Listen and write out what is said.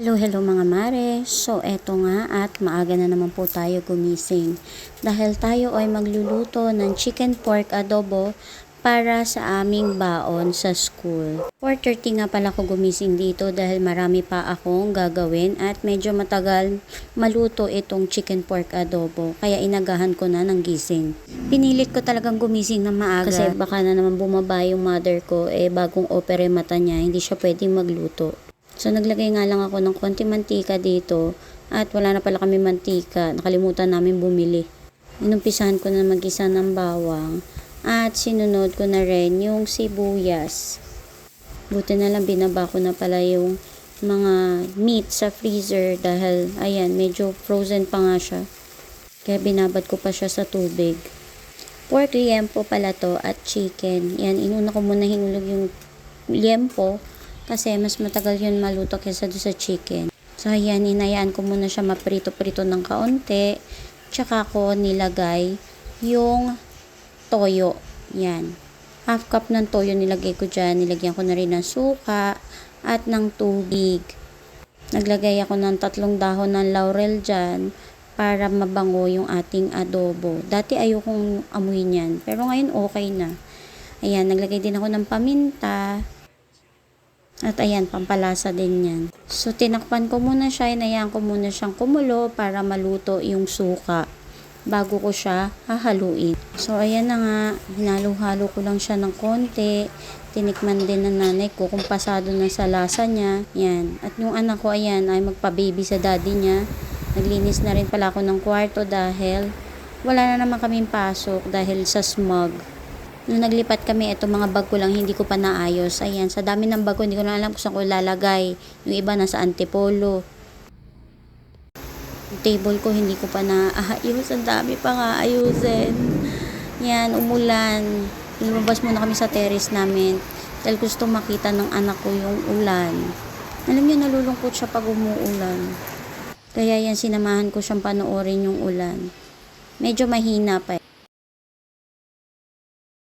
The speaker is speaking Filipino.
Hello, hello mga mare. So, eto nga at maaga na naman po tayo gumising. Dahil tayo ay magluluto ng chicken pork adobo para sa aming baon sa school. 4:30 nga pala ako gumising dito dahil marami pa akong gagawin at medyo matagal maluto itong chicken pork adobo. Kaya inagahan ko na ng gising. Pinilit ko talagang gumising na maaga kasi baka na naman bumaba yung mother ko bagong opera mata niya, hindi siya pwedeng magluto. So, naglagay nga lang ako ng konti mantika dito at wala na pala kami mantika. Nakalimutan namin bumili. Inumpisahan ko na mag-isa ng bawang at sinunod ko na rin yung sibuyas. Buti na lang binaba ko na pala yung mga meat sa freezer dahil ayan, medyo frozen pa nga siya. Kaya binabad ko pa siya sa tubig. Pork liempo pala to at chicken. Yan, inuna ko muna hinulog yung liempo kasi mas matagal yun maluto kaysa doon sa chicken. So, ayan, inayaan ko muna siya maprito-prito ng kaunti. Tsaka ko nilagay yung toyo. Yan. Half cup ng toyo nilagay ko dyan. Nilagyan ko na rin ng suka at ng tubig. Naglagay ako ng 3 dahon ng laurel dyan para mabango yung ating adobo. Dati ayokong amuyin yan. Pero ngayon okay na. Ayan, naglagay din ako ng paminta. At ayan, pampalasa din yan. So, tinakpan ko muna siya, inayaan ko muna siyang kumulo para maluto yung suka bago ko siya hahaluin. So, ayan na nga, hinalo-halo ko lang siya ng konti. Tinikman din ng nanay ko kung pasado na sa lasa niya. Yan. At yung anak ko, ayan, ay magpa-baby sa daddy niya. Naglinis na rin pala ako ng kwarto dahil wala na naman kaming pasok dahil sa smog. Nung naglipat kami, itong mga bag ko lang hindi ko pa naayos. Ayan, sa dami ng bag ko, hindi ko na alam kung saan ko lalagay. Yung iba nasa antipolo. Yung table ko, hindi ko pa naayos. Ang dami pa nga ayusin. Yan, umulan. Lumabas muna kami sa terrace namin. Dahil gusto makita ng anak ko yung ulan. Alam niyo, nalulungkot siya pag umuulan. Kaya yan, sinamahan ko siyang panoorin yung ulan. Medyo mahina pa